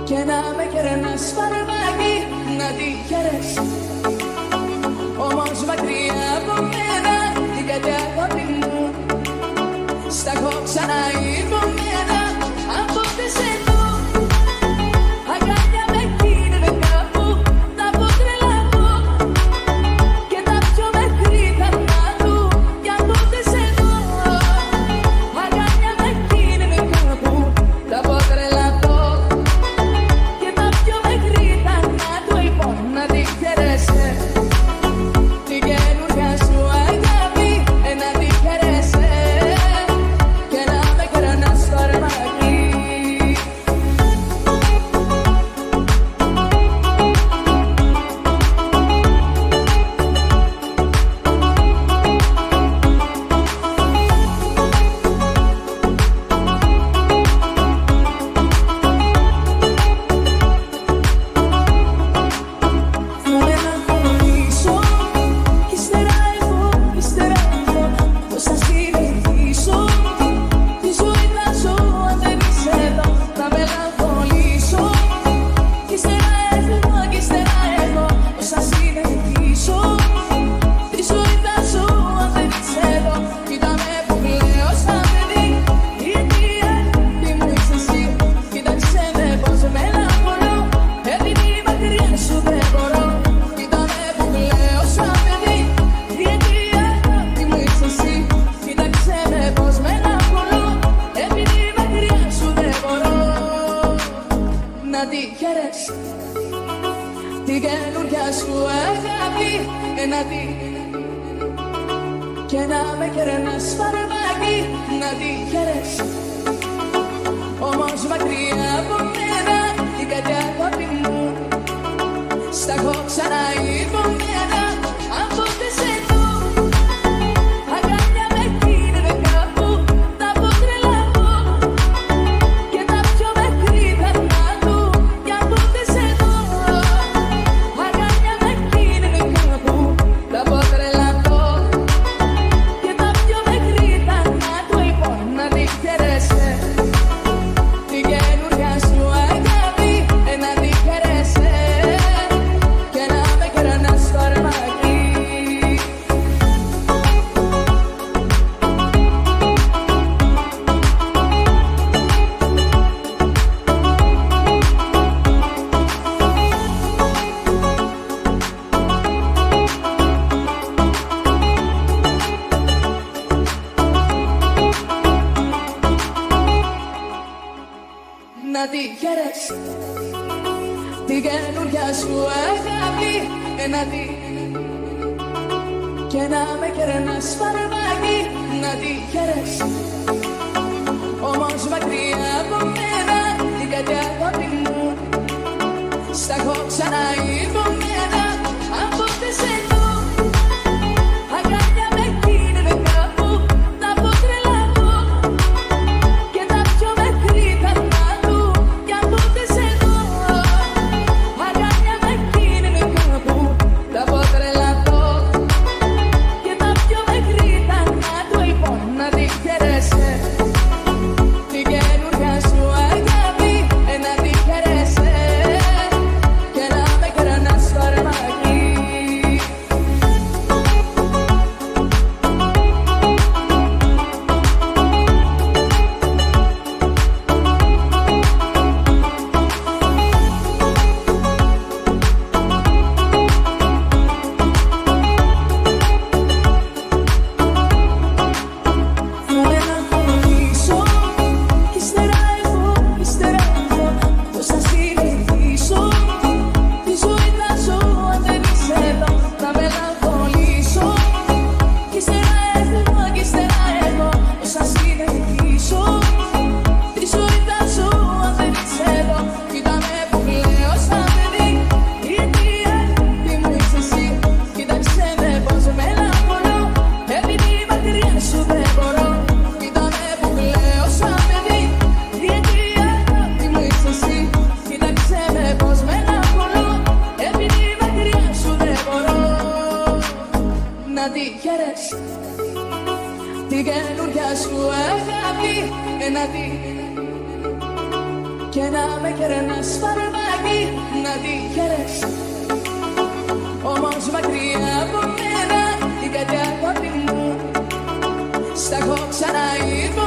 Και να με κερνάς φαρμάκι, να τη χαίρεσαι. Όμως μακριά από μένα, την κάτι αγάπη μου. Στα έχω ξαναϋπομένα, από πότε σε δω. Αγκάλια με γίνονται κάπου, τα πω τρελαθώ. Και τα πιο μέχρι θανά του, κι από πότε σε δω. Αγκάλια με γίνονται κάπου, τα πω τρελαθώ. Και τα πιο μέχρι θανά του, λοιπόν, να τη χαίρεσαι. Την καινούρια σου αγάπη, να τη χαίρεσαι. Και να με κερνάς φαρμάκι. Θα μελαγχολήσω κι ύστερα εγώ πώς θα συνεχίσω. Τη ζωή θα ζω αν δεν είσαι εδώ. Θα μελαγχολήσω κι ύστερα εγώ πώς θα συνεχίσω. Τη ζωή θα ζω αν δεν είσαι εδώ. Κοίτα με που κλαίω σαν παιδί. Η αιτία τι μου είσαι εσύ. Κοίταξε με πως μελαγχολώ, επειδή μακριά σου δεν μπορώ. Κοίτα με που κλαίω σαν παιδί. Η αιτία τι μου είσαι εσύ. Κοίταξε με πως μελαγχολώ, επειδή μακριά σου δεν μπορώ. Να τη χαίρεσαι την καινούρια σου αγάπη, να τη. Και να με κερνάς φαρμάκι, να τη χαίρεσαι. Όμως μακριά από μένα, την κάτι αγάπη μου. Στα έχω ξαναϋπομένα, από πότε σε δω. Αγκάλια με γίνονται κάπου, τα πω τρελαθώ. Και τα πιο μέχρι θανά του, κι από πότε σε δω. Αγκάλια με γίνονται κάπου, τα πω τρελαθώ. Και τα πιο μέχρι θανά του, λοιπόν, να τη χαίρεσαι. Την καινούρια σου αγάπη, να τη χαίρεσαι. Και να με κερνάς φαρμάκι. Να τη χαίρεσαι την καινούρια σου αγάπη, να τη. Και να με κερνάς φαρμάκι, να τη χαίρεσαι. Όμως μακριά από μένα, την κάτι αγάπη μου. Στα έχω ξαναϋπομένα, από πότε σε δω. Αγκάλια με γίνονται κάπου, τα πω τρελαθώ. Και τα πιο μέχρι θανά του, κι από πότε σε δω. Αγκάλια με γίνονται κάπου, τα πω τρελαθώ. Και τα πιο μέχρι θανά του, λοιπόν, να τη χαίρεσαι. Την καινούρια σου αγάπη, να τη χαίρεσαι. Και να με κερνάς φαρμάκι. Θα μελαγχολήσω κι ύστερα εγώ πώς θα συνεχίσω. Τη ζωή θα ζω αν δεν είσαι εδώ. Θα μελαγχολήσω κι ύστερα εγώ πώς θα συνεχίσω. Τη ζωή θα ζω αν δεν είσαι εδώ. Κοίτα με που κλαίω σαν παιδί. Η αιτία τι μου είσαι εσύ. Κοίταξε με πως μελαγχολώ, επειδή μακριά σου δεν μπορώ. Κοίτα με που κλαίω σαν παιδί. Η αιτία τι μου είσαι εσύ. Κοίταξε με πως μελαγχολώ, επειδή μακριά σου δεν μπορώ. Να τη χαίρεσαι την καινούρια σου αγάπη, να τη. Και να με κερνάς φαρμάκι να τύχερες. Όμως μακριά από μένα την κάτι αγάπη μου. Σ' έχω ξαναείδω